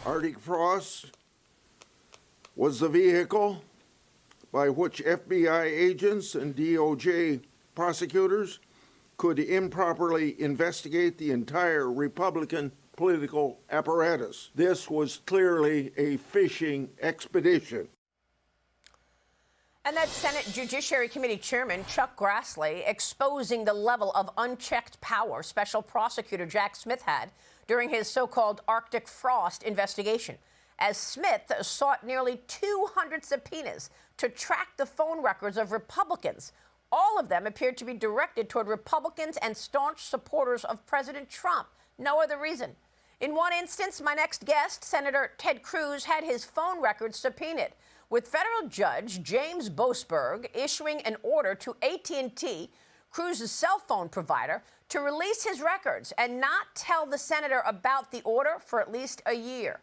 Arctic Frost was the vehicle by which FBI agents and DOJ prosecutors could improperly investigate the entire Republican political apparatus. This was clearly a fishing expedition. And that's Senate Judiciary Committee Chairman Chuck Grassley exposing the level of unchecked power Special Prosecutor Jack Smith had during his so-called Arctic Frost investigation, as Smith sought nearly 200 subpoenas to track the phone records of Republicans. All of them appeared to be directed toward Republicans and staunch supporters of President Trump. No other reason. In one instance, my next guest, Senator Ted Cruz, had his phone records subpoenaed, with federal judge James Boasberg issuing an order to AT&T, Cruz's cell phone provider, to release his records and not tell the senator about the order for at least a year.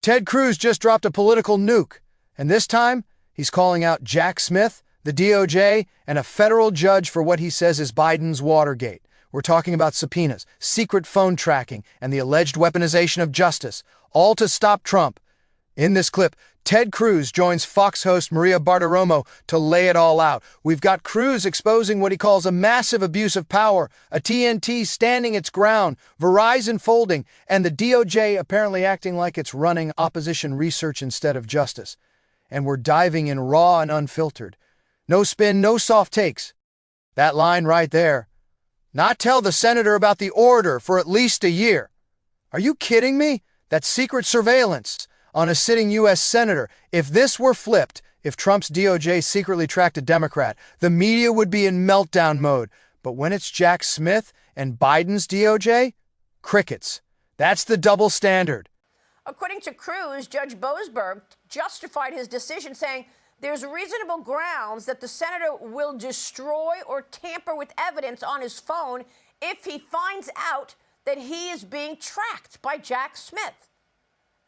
Ted Cruz just dropped a political nuke, and this time he's calling out Jack Smith, the DOJ, and a federal judge for what he says is Biden's Watergate. We're talking about subpoenas, secret phone tracking, and the alleged weaponization of justice, all to stop Trump. In this clip, Ted Cruz joins Fox host Maria Bartiromo to lay it all out. We've got Cruz exposing what he calls a massive abuse of power, a TNT standing its ground, Verizon folding, and the DOJ apparently acting like it's running opposition research instead of justice. And we're diving in raw and unfiltered. No spin, no soft takes. That line right there. Not tell the senator about the order for at least a year. Are you kidding me? That's secret surveillance on a sitting U.S. senator. If this were flipped, if Trump's DOJ secretly tracked a Democrat, the media would be in meltdown mode. But when it's Jack Smith and Biden's DOJ, crickets. That's the double standard. According to Cruz, Judge Boasberg justified his decision, saying there's reasonable grounds that the senator will destroy or tamper with evidence on his phone if he finds out that he is being tracked by Jack Smith.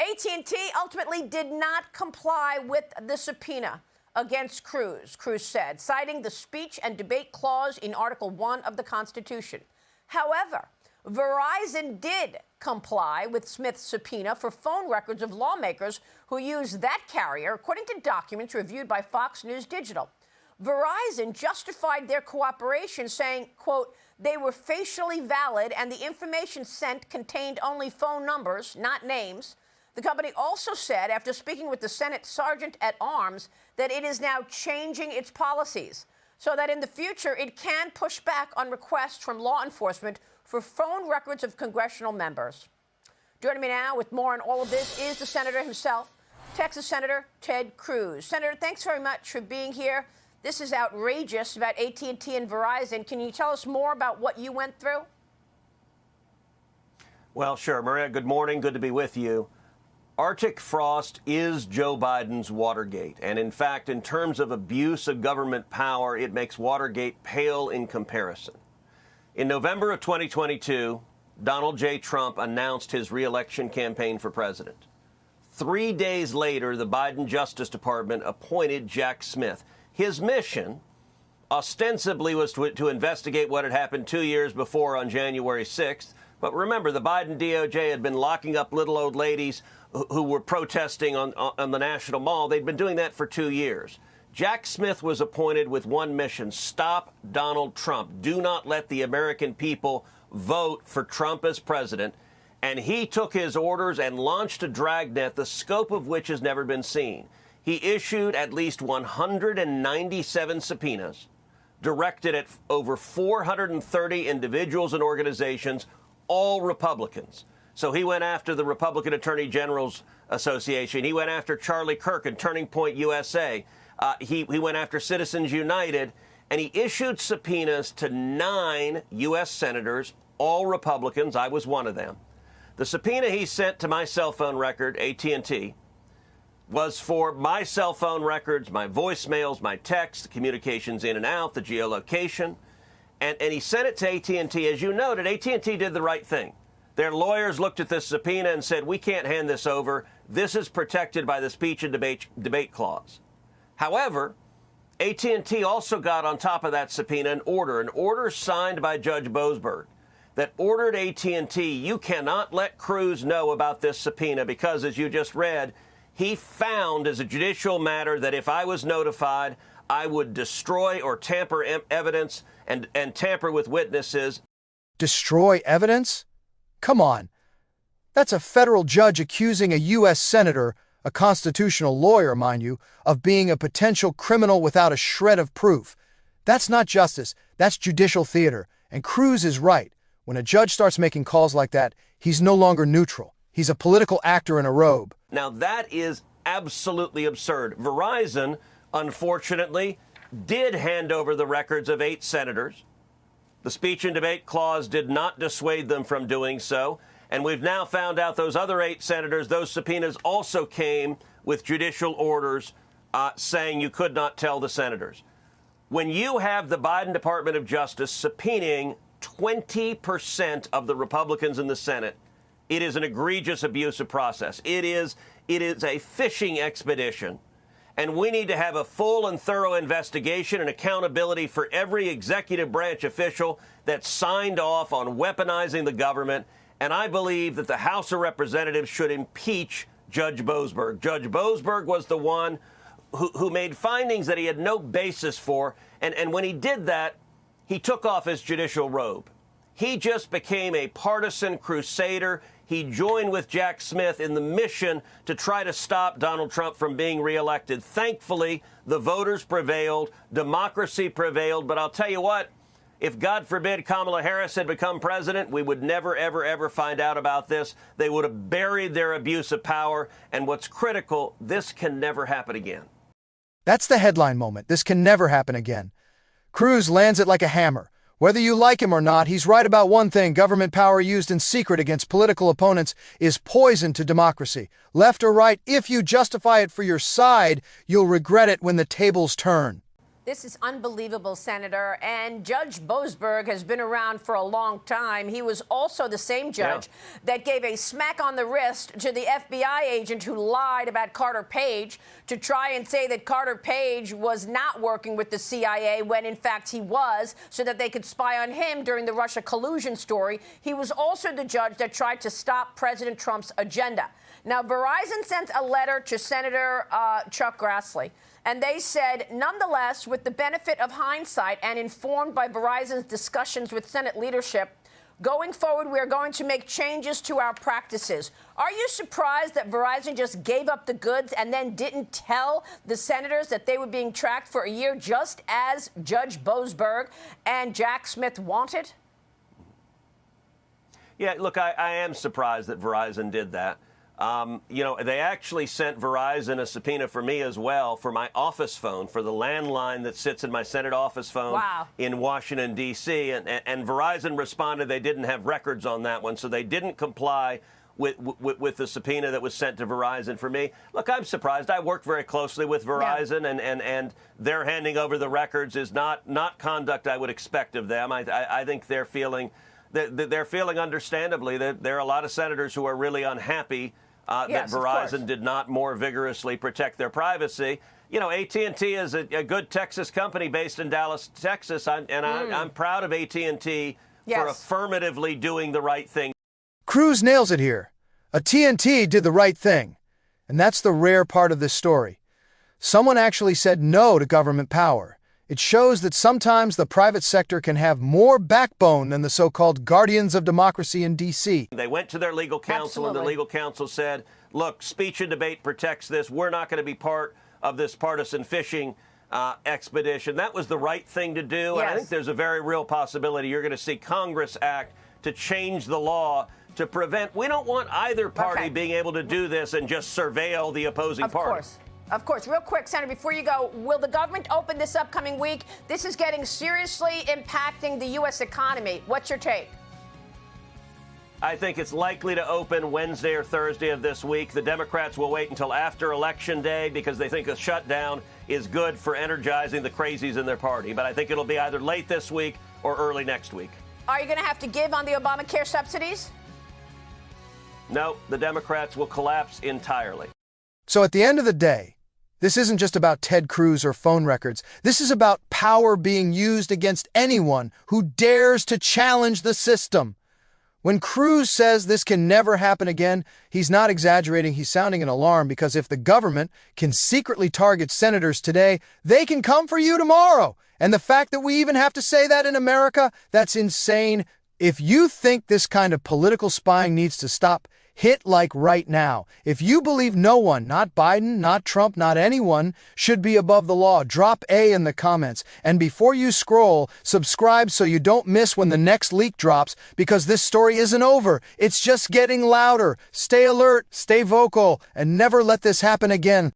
AT&T ultimately did not comply with the subpoena against Cruz, Cruz said, citing the speech and debate clause in Article 1 of the Constitution. However, Verizon did comply with Smith's subpoena for phone records of lawmakers who used that carrier, according to documents reviewed by Fox News Digital. Verizon justified their cooperation, saying, quote, they were facially valid and the information sent contained only phone numbers, not names. The company also said, after speaking with the Senate Sergeant at Arms, that it is now changing its policies so that in the future it can push back on requests from law enforcement for phone records of congressional members. Joining me now with more on all of this is the senator himself, Texas Senator Ted Cruz. Senator, thanks very much for being here. This is outrageous about AT&T and Verizon. Can you tell us more about what you went through? Well, sure. Maria, good morning. Good to be with you. Arctic Frost is Joe Biden's Watergate. And in fact, in terms of abuse of government power, it makes Watergate pale in comparison. In November of 2022, Donald J. Trump announced his re-election campaign for president. 3 days later, the Biden Justice Department appointed Jack Smith. His mission, ostensibly, was to investigate what had happened 2 years before on January 6th. But remember, the Biden DOJ had been locking up little old ladies who were protesting on the National Mall. They'd been doing that for 2 years. Jack Smith was appointed with one mission: stop Donald Trump. Do not let the American people vote for Trump as president. And he took his orders and launched a dragnet, the scope of which has never been seen. He issued at least 197 subpoenas directed at over 430 individuals and organizations, all Republicans. So he went after the Republican Attorney General's Association. He went after Charlie Kirk and Turning Point USA. He went after Citizens United, and he issued subpoenas to 9 U.S. senators, all Republicans. I was one of them. The subpoena he sent to my cell phone record, AT&T, was for my cell phone records, my voicemails, my texts, the communications in and out, the geolocation. And he sent it to AT&T. As you noted, AT&T did the right thing. Their lawyers looked at this subpoena and said, we can't hand this over. This is protected by the speech and debate clause. However, AT&T also got on top of that subpoena an order signed by Judge Boasberg that ordered AT&T, you cannot let Cruz know about this subpoena because, as you just read, he found as a judicial matter that if I was notified, I would destroy or tamper evidence and tamper with witnesses. Destroy evidence? Come on. That's a federal judge accusing a U.S. senator, a constitutional lawyer, mind you, of being a potential criminal without a shred of proof. That's not justice. That's judicial theater. And Cruz is right. When a judge starts making calls like that, he's no longer neutral. He's a political actor in a robe. Now, that is absolutely absurd. Verizon, unfortunately, did hand over the records of 8 senators. The speech and debate clause did not dissuade them from doing so. And we've now found out those other 8 senators, those subpoenas also came with judicial orders saying you could not tell the senators. When you have the Biden Department of Justice subpoenaing 20% of the Republicans in the Senate, it is an egregious abuse of process. It is a fishing expedition. And we need to have a full and thorough investigation and accountability for every executive branch official that signed off on weaponizing the government. And I believe that the House of Representatives should impeach Judge Boasberg. Judge Boasberg was the one who made findings that he had no basis for. And when he did that, he took off his judicial robe. He just became a partisan crusader. He joined with Jack Smith in the mission to try to stop Donald Trump from being reelected. Thankfully, the voters prevailed. Democracy prevailed. But I'll tell you what, if, God forbid, Kamala Harris had become president, we would never, ever, ever find out about this. They would have buried their abuse of power. And what's critical, this can never happen again. That's the headline moment. This can never happen again. Cruz lands it like a hammer. Whether you like him or not, he's right about one thing. Government power used in secret against political opponents is poison to democracy. Left or right, if you justify it for your side, you'll regret it when the tables turn. This is unbelievable, Senator. And Judge Boasberg has been around for a long time. He was also the same judge that gave a smack on the wrist to the FBI agent who lied about Carter Page to try and say that Carter Page was not working with the CIA when, in fact, he was, so that they could spy on him during the Russia collusion story. He was also the judge that tried to stop President Trump's agenda. Now, Verizon sent a letter to Senator Chuck Grassley. And they said, nonetheless, with the benefit of hindsight and informed by Verizon's discussions with Senate leadership, going forward, we are going to make changes to our practices. Are you surprised that Verizon just gave up the goods and then didn't tell the senators that they were being tracked for a year, just as Judge Boasberg and Jack Smith wanted? Yeah, look, I am surprised that Verizon did that. They actually sent Verizon a subpoena for me as well for my office phone, for the landline that sits in my Senate office phone in Washington, D.C. And Verizon responded they didn't have records on that one, so they didn't comply with the subpoena that was sent to Verizon for me. Look, I'm surprised. I work very closely with Verizon, and their handing over the records is not conduct I would expect of them. I think they're feeling understandably that there are a lot of senators who are really unhappy that Verizon did not more vigorously protect their privacy. You know, AT&T is a good Texas company based in Dallas, Texas, I'm proud of AT&T for affirmatively doing the right thing. Cruz nails it here. AT&T did the right thing. And that's the rare part of this story. Someone actually said no to government power. It shows that sometimes the private sector can have more backbone than the so-called guardians of democracy in D.C. They went to their legal counsel, and the legal counsel said, look, speech and debate protects this. We're not going to be part of this partisan fishing expedition. That was the right thing to do, and I think there's a very real possibility you're going to see Congress act to change the law to prevent. We don't want either party being able to do this and just surveil the opposing party. Of course. Real quick, Senator, before you go, will the government open this upcoming week? This is getting seriously impacting the U.S. economy. What's your take? I think it's likely to open Wednesday or Thursday of this week. The Democrats will wait until after Election Day because they think a shutdown is good for energizing the crazies in their party. But I think it'll be either late this week or early next week. Are you going to have to give on the Obamacare subsidies? No, the Democrats will collapse entirely. So at the end of the day, this isn't just about Ted Cruz or phone records. This is about power being used against anyone who dares to challenge the system. When Cruz says this can never happen again, he's not exaggerating, he's sounding an alarm, because if the government can secretly target senators today, they can come for you tomorrow. And the fact that we even have to say that in America, that's insane. If you think this kind of political spying needs to stop, hit like right now. If you believe no one, not Biden, not Trump, not anyone, should be above the law, drop A in the comments. And before you scroll, subscribe so you don't miss when the next leak drops, because this story isn't over. It's just getting louder. Stay alert, stay vocal, and never let this happen again.